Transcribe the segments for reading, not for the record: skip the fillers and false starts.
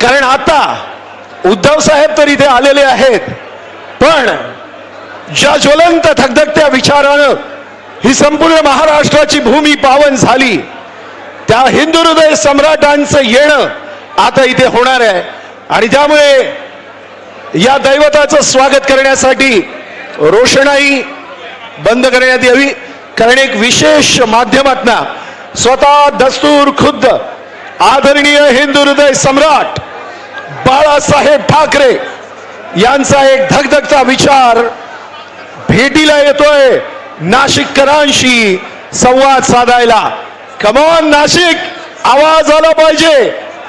कारण आता उद्धव साहेब तर इथे आलेले आहेत, पण ज्या ज्वलंत धगधगत्या विचारानं ही संपूर्ण महाराष्ट्राची भूमी पावन झाली, त्या हिंदू हृदय सम्राटांचं येणं आता इथे होणार आहे. आणि त्यामुळे या दैवताचं स्वागत करण्यासाठी रोषणाई बंद करण्यात यावी. कारण एक विशेष माध्यमातनं स्वतः दस्तूर खुद्द आदरणीय हिंदू हृदय सम्राट बाळासाहेब ठाकरे यांचा एक धगधगता विचार भेटीला येतोय नाशिककरांशी संवाद साधायला. कमॉन नाशिक, आवाज आला पाहिजे.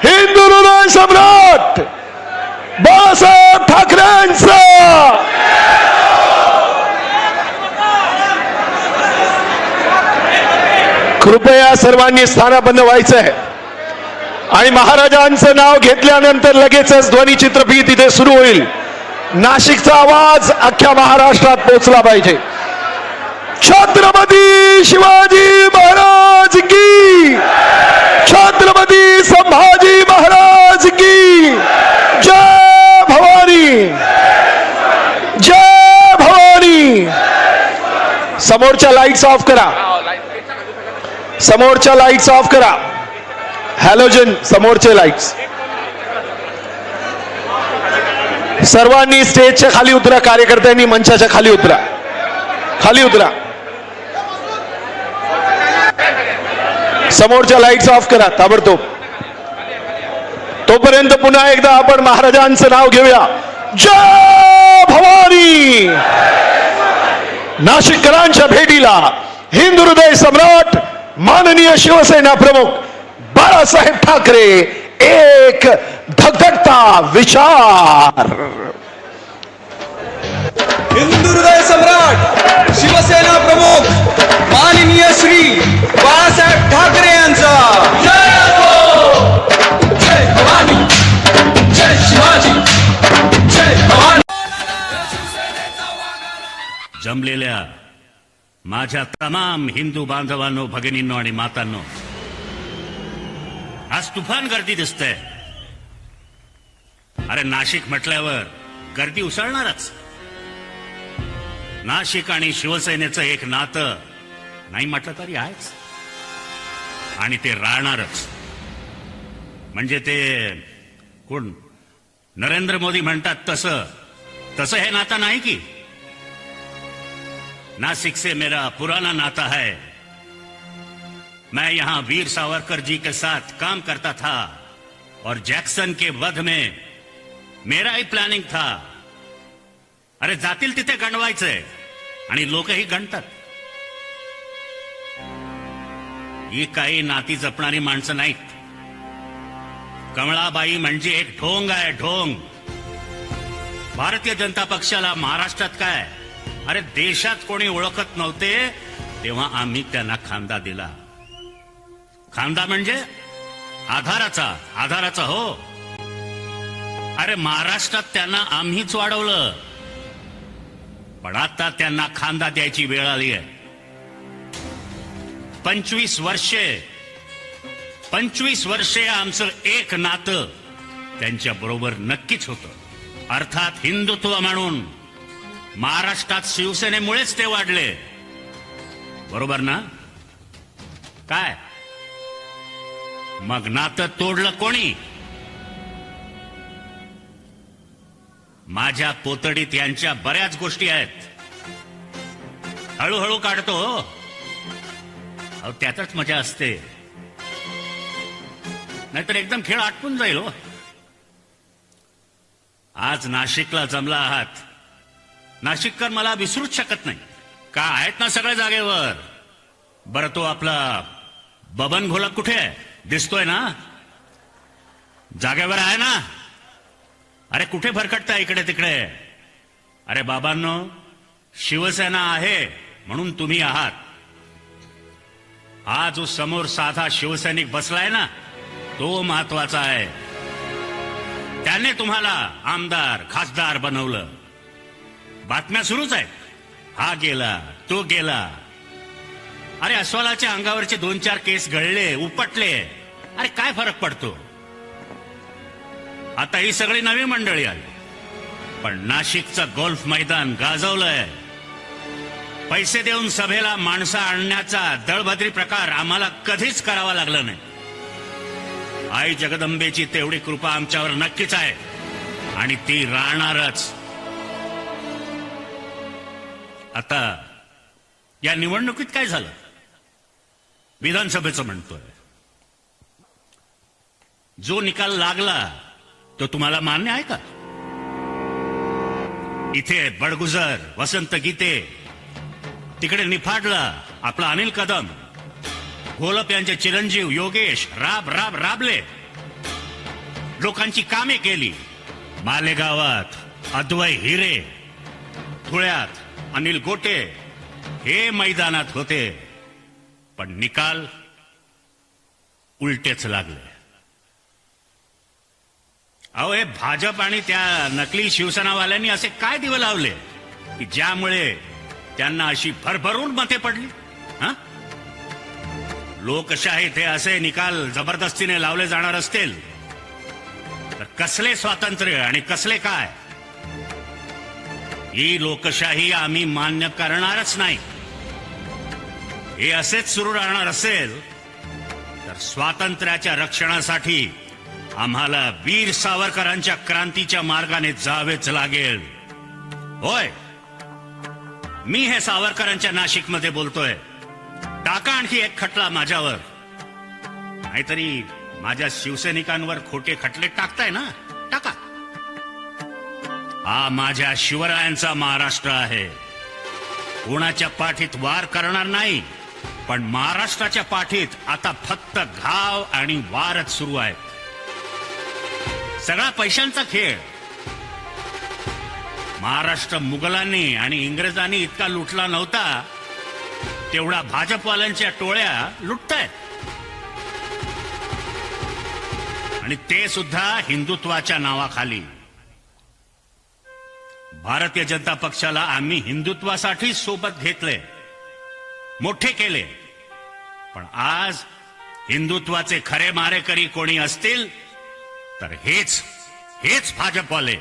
हिंदू हृदय सम्राट बाळासाहेब ठाकरेंचा. कृपया सर्वांनी स्थानापन्न व्हायचंय आणि महाराजांचं नाव घेतल्यानंतर लगेचच ध्वनिचित्रफीत इथे सुरू होईल. नाशिकचा आवाज अख्ख्या महाराष्ट्रात पोहोचला पाहिजे. छत्रपती शिवाजी महाराज की, छत्रपती संभाजी महाराज की जय भवानी, जय भवानी. समोरच्या लाईट्स ऑफ करा, समोरच्या लाईट्स ऑफ करा. हॅलोजन समोरचे लाईट्स. सर्वांनी स्टेजच्या खाली उतरा. कार्यकर्त्यांनी मंचाच्या खाली उतरा, खाली उतरा. समोरच्या लाईट्स ऑफ करा ताबडतोब. तोपर्यंत पुन्हा एकदा आपण महाराजांचं नाव घेऊया. जय भवानी. नाशिककरांच्या भेटीला हिंदू हृदय सम्राट माननीय शिवसेना प्रमुख बाळासाहेब ठाकरे. एक धगधगता विचार. हिंदू हृदय सम्राट शिवसेना प्रमुख माननीय श्री बाळासाहेब ठाकरे यांचा. जय हो, जय भवानी, जय शिवाजी, जय भवानी. जमलेल्या माझ्या तमाम हिंदू बांधवांनो, भगिनींनो आणि मातांनो, आज तुफान गर्दी दिसते. अरे नाशिक म्हटल्यावर गर्दी उसळणारच. नाशिक आणि शिवसेनेचं एक नातं नाही म्हटलं तरी आहेच आणि ते राहणारच. म्हणजे ते कोण नरेंद्र मोदी म्हणतात तसं तसं हे नातं नाही की. नासिक से मेरा पुराना नाता है. मैं यहां वीर सावरकर जी के साथ काम करता था और जैक्सन के वध में मेरा ही प्लॅनिंग था. अरे जातील तिथे गणवायचंय आणि लोकही गणतात. ही काही नाती जपणारी माणसं नाहीत. कमळाबाई म्हणजे एक ढोंग आहे, ढोंग. भारतीय जनता पक्षाला महाराष्ट्रात काय, अरे देशात कोणी ओळखत नव्हते तेव्हा आम्ही त्यांना खांदा दिला. खांदा म्हणजे आधाराचा, आधाराचा. हो, अरे महाराष्ट्रात त्यांना आम्हीच वाढवलं, पण आता त्यांना खांदा द्यायची वेळ आली आहे. 25 वर्षे आमचं एक नातं त्यांच्या बरोबर नक्कीच होतं. अर्थात हिंदुत्व म्हणून महाराष्ट्रात शिवसेनेमुळेच ते वाढले. बरोबर ना? काय मग नातं तोडलं कोणी? माझ्या पोतडीत यांच्या बऱ्याच गोष्टी आहेत. हळूहळू काढतो. अहो त्यातच मजा असते, नाहीतर एकदम खेळ आटपून जाईल. हो, आज नाशिकला जमला आहात. नाशिककर मला विसरूच शकत नाही. का आहेत ना सगळ्या जागेवर. बरं तो आपला बबन घोलक कुठे आहे? दिसतोय ना? जागेवर आहे ना? अरे कुठे भरकटता इकडे तिकडे? अरे बाबांनो, शिवसेना आहे म्हणून तुम्ही आहात. हा जो समोर साधा शिवसैनिक बसलाय ना, तो महत्वाचा आहे. त्याने तुम्हाला आमदार खासदार बनवलं. बातम्या सुरूच आहेत. हा गेला, तो गेला. अरे अस्वलाच्या अंगावरचे 2-4 केस गळले, उपटले. अरे काय फरक पडतो? आता ही सगळी नवी मंडळी आली, पण नाशिकचं गोल्फ मैदान गाजवलंय. पैसे देऊन सभेला माणसं आणण्याचा दळभद्री प्रकार आम्हाला कधीच करावा लागला नाही. आई जगदंबेची तेवढी कृपा आमच्यावर नक्कीच आहे आणि ती राहणारच. आता या निवडणुकीत काय झालं? विधानसभेचं म्हणतोय. जो निकाल लागला तो तुम्हाला मान्य आहे का? इथे बडगुजर, वसंत गीते, तिकडे निफाडला आपला अनिल कदम, घोलप यांचे चिरंजीव योगेश राबले, लोकांची कामे केली. मालेगावात अद्वै हिरे, धुळ्यात अनिल गोटे हे मैदानात होते, पण निकाल उलटेच लागले. अहो, हे भाजप आणि त्या नकली शिवसेनावाल्यांनी असे काय दिवे लावले की ज्यामुळे त्यांना अशी भरभरून मते पडली? हा, लोकशाहीत हे असे निकाल जबरदस्तीने लावले जाणार असतील तर कसले स्वातंत्र्य आणि कसले काय? ही लोकशाही आम्ही मान्य करणारच नाही. हे असेच सुरू राहणार असेल तर स्वातंत्र्याच्या रक्षणासाठी आम्हाला वीर सावरकरांच्या क्रांतीच्या मार्गाने जावेच लागेल. होय, मी हे सावरकरांच्या नाशिकमध्ये बोलतोय. टाका आणखी एक खटला माझ्यावर, नाहीतरी माझ्या शिवसैनिकांवर खोटे खटले टाकताय ना, टाका. हा माझ्या शिवरायांचा महाराष्ट्र आहे. कोणाच्या पाठीत वार करणार नाही, पण महाराष्ट्राच्या पाठीत आता फक्त घाव आणि वारच सुरू आहे. सगळा पैशांचा खेळ. महाराष्ट्र मुघलांनी आणि इंग्रजांनी इतका लुटला नव्हता तेवढा भाजपवाल्यांच्या टोळ्या लुटतायत, आणि ते सुद्धा हिंदुत्वाच्या नावाखाली. भारतीय जनता पक्षाला आम्ही हिंदुत्वासाठी सोबत घेतले, मोठे केले, पण आज हिंदुत्वाचे खरे मारेकरी कोणी असतील तर हेच भाजपवाले.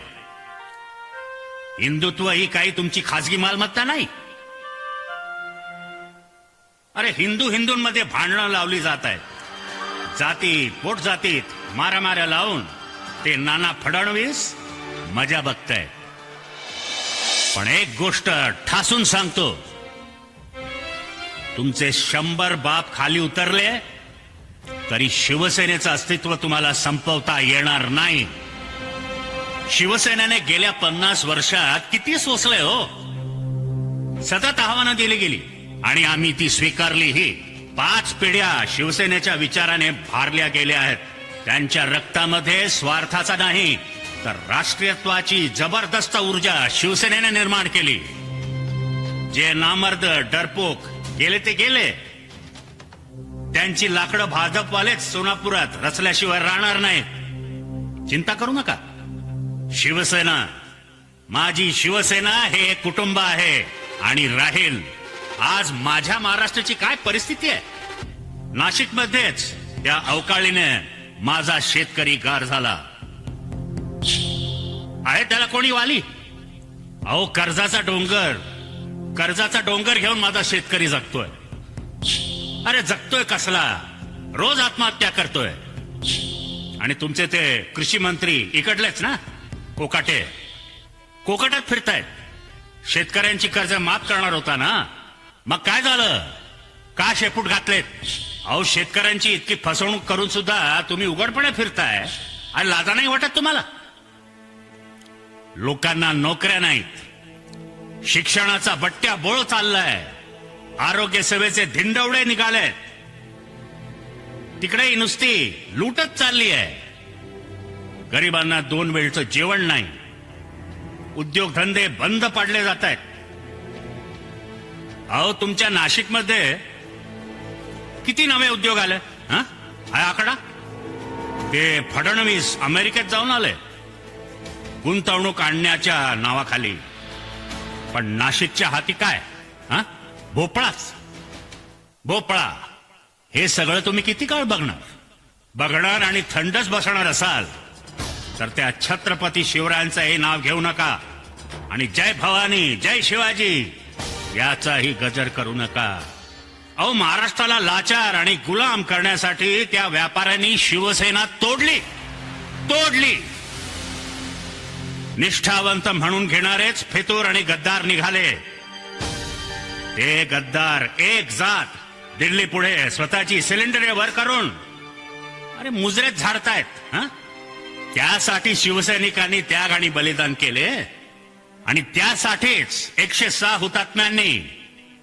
हिंदुत्व ही काही तुमची खाजगी मालमत्ता नाही. अरे, हिंदूंमध्ये भांडणं लावली जात आहेत. जातीत पोटजातीत मारामाऱ्या लावून ते नाना फडणवीस मजा बघतायत. पण एक गोष्ट ठासून सांगतो, तुमचे 100 बाप खाली उतरले तरी शिवसेनेचं अस्तित्व तुम्हाला संपवता येणार नाही. शिवसेनेने गेल्या 50 वर्षात किती सोसलंय हो. सतत आव्हानं दिली गेली आणि आम्ही ती स्वीकारलीही. 5 पिढ्या शिवसेनेच्या विचाराने भारल्या गेल्या आहेत. त्यांच्या रक्तामध्ये स्वार्थाचा नाही तर राष्ट्रीयत्वाची जबरदस्त ऊर्जा शिवसेनेने निर्माण केली. जे नामर्द डरपोक गेले ते गेले. त्यांची लाकडं भाजपवालेच सोनापुरात रचल्याशिवाय राहणार नाहीत. चिंता करू नका. शिवसेना, माझी शिवसेना हे एक कुटुंब आहे आणि राहील. आज माझ्या महाराष्ट्राची काय परिस्थिती आहे? नाशिकमध्येच त्या अवकाळीने माझा शेतकरी गार झाला आहे. त्याला कोणी वाली? अहो, कर्जाचा डोंगर घेऊन माझा शेतकरी जगतोय. अरे, जगतोय कसला? रोज आत्महत्या करतोय. आणि तुमचे ते कृषी मंत्री इकडलेच ना, कोकाट्यात फिरतायत. शेतकऱ्यांची कर्ज माफ करणार होता ना, मग काय झालं? का शेपूट घातलेत? अहो, शेतकऱ्यांची इतकी फसवणूक करून सुद्धा तुम्ही उघडपणे फिरताय आणि लाजा नाही वाटत तुम्हाला? लोकांना नोकऱ्या नाहीत, शिक्षणाचा बट्ट्या बोळ चाललाय, आरोग्य सेवेचे धिंडवडे निघालेत, तिकडेही नुसती लूटच चालली आहे. गरिबांना 2 वेळचं जेवण नाही, उद्योगधंदे बंद पाडले जात आहेत. अहो, तुमच्या नाशिकमध्ये किती नवे उद्योग आले? हा आकडा? ते फडणवीस अमेरिकेत जाऊन आले गुंतवणूक आणण्याच्या नावाखाली. पण नाशिकच्या हाती काय? हा, भोपळा. हे सगळं तुम्ही किती काळ बघणार आणि थंडच बसणार असाल तर त्या छत्रपती शिवरायांचं हे नाव घेऊ नका आणि जय भवानी जय शिवाजी याचाही गजर करू नका. अहो, महाराष्ट्राला लाचार आणि गुलाम करण्यासाठी त्या व्यापाऱ्यांनी शिवसेना तोडली. निष्ठावंत म्हणून घेणारेच फितूर आणि गद्दार निघाले. ते गद्दार एक जात दिल्ली पुढे स्वतःची सिलेंडर वर करून अरे मुजरेत झाडतायत. त्यासाठी शिवसैनिकांनी त्याग आणि बलिदान केले आणि त्यासाठीच 106 हुतात्म्यांनी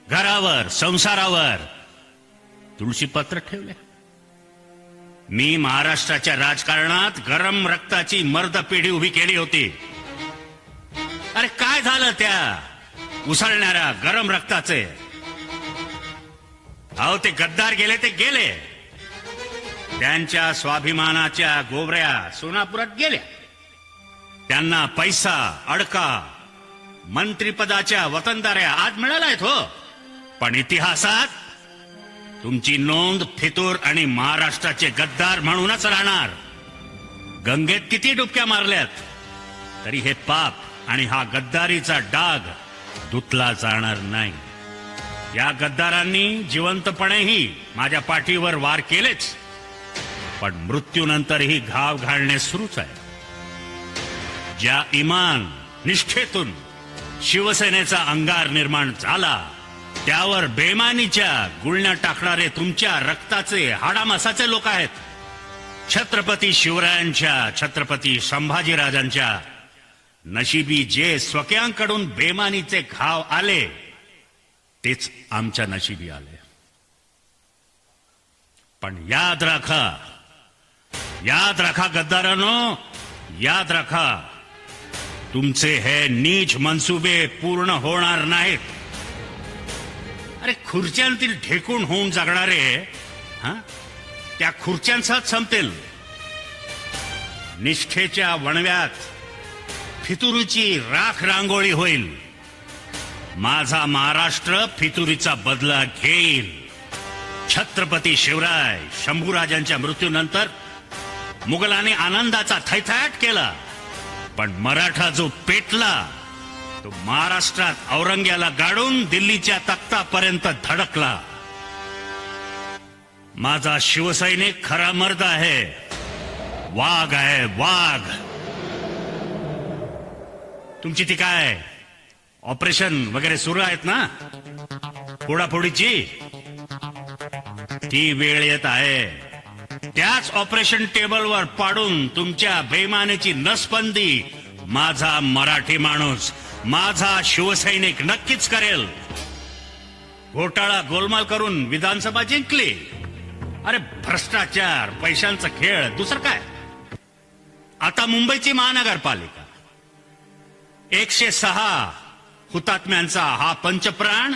घरावर संसारावर तुळशीपत्र ठेवले. मी महाराष्ट्राच्या राजकारणात गरम रक्ताची मर्द पिढी उभी केली होती. अरे काय झालं त्या उसळणाऱ्या गरम रक्ताचे? अहो, ते गद्दार गेले ते गेले. त्यांच्या स्वाभिमानाच्या गोवऱ्या सोनापुरात गेल्या. त्यांना पैसा अडका मंत्रिपदाच्या वतनदाऱ्या आज मिळाल्यात हो, पण इतिहासात तुमची नोंद फितूर आणि महाराष्ट्राचे गद्दार म्हणूनच राहणार. गंगेत किती डुबक्या मारल्यात तरी हे पाप आणि हा गद्दारीचा डाग धुतला जाणार नाही. या गद्दारांनी जिवंतपणेही माझ्या पाठीवर वार केलेच, पण मृत्यूनंतरही घाव घालणे सुरूच आहे. ज्या इमान निष्ठेतून शिवसेनेचा अंगार निर्माण झाला त्यावर बेमानीच्या गुळण्या टाकणारे तुमच्या रक्ताचे हाडामासाचे लोक आहेत. छत्रपती शिवरायांच्या छत्रपती संभाजीराजांच्या नशिबी जे स्वकीयांकडून बेमानीचे घाव आले तेच आमच्या नशिबी आले. पण याद राखा गद्दारांनो, याद राखा, तुमचे हे नीच मनसुबे पूर्ण होणार नाहीत. अरे खुर्च्यांतील ढेकून होऊन जगणारे त्या खुर्च्यांसह संपतील. निष्ठेच्या वणव्यात फितुरीची राख रांगोळी होईल. माझा महाराष्ट्र फितुरीचा बदला घेईल. छत्रपती शिवराय शंभूराजांच्या मृत्यूनंतर मुघलांनी आनंदाचा थैथाट केला, पण मराठा जो पेटला तो महाराष्ट्रात औरंग्याला गाडून दिल्लीच्या तख्तापर्यंत धडकला. माझा शिवसैनिक खरा मर्द आहे, वाघ आहे वाघ. तुमची ती काय ऑपरेशन वगैरे सुरू आहेत ना फोडाफोडीची, ती वेळ येत आहे. त्याच ऑपरेशन टेबलवर पाडून तुमच्या बेईमानीची नसबंदी माझा मराठी माणूस, माझा शिवसैनिक नक्कीच करेल. घोटाळा गोलमाल करून विधानसभा जिंकली. अरे भ्रष्टाचार, पैशांचा खेळ, दुसरं काय. आता मुंबईची महानगरपालिका 106 हुतात्म्यांचा हा पंचप्राण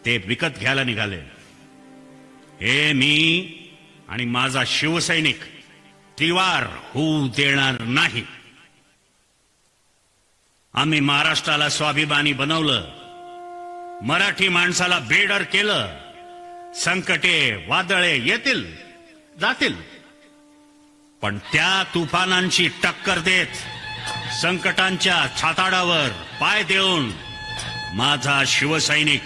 ते विकत घ्यायला निघाले. हे मी आणि माझा शिवसैनिक त्रिवार होऊ देणार नाही. आम्ही महाराष्ट्राला स्वाभिमानी बनवलं, मराठी माणसाला बेडर केलं. संकटे वादळे येतील जातील, पण त्या तुफानांची टक्कर देत संकटांच्या छाताडावर पाय देऊन माझा शिवसैनिक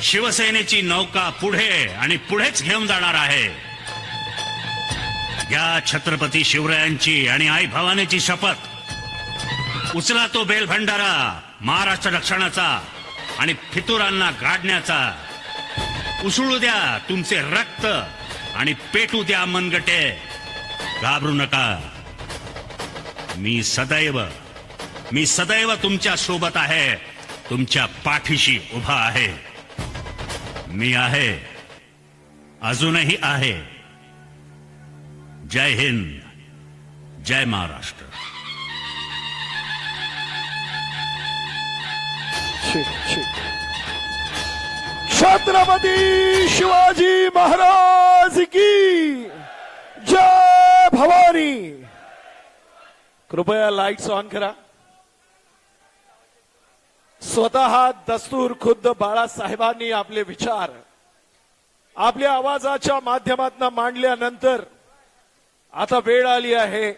शिवसेनेची नौका पुढे आणि पुढेच घेऊन जाणार आहे. या छत्रपती शिवरायांची आणि आई भवानीची शपथ. उचला तो बेलभंडारा महाराष्ट्र रक्षणाचा आणि फितुरांना गाडण्याचा. उसळू द्या तुमचे रक्त आणि पेटू द्या मनगटे. घाबरू नका. मी सदैव तुमच्या सोबत आहे, तुमच्या पाठीशी उभा आहे. मी आहे, अजूनही आहे. जय हिंद, जय महाराष्ट्र. छत्रपती शिवाजी महाराज की जय भवानी. कृपया लाईट्स ऑन करा. स्वतः दस्तूर खुद्द बाळासाहेबांनी आपले विचार आपल्या आवाजाच्या माध्यमातून मांडल्यानंतर आता वेळ आली आहे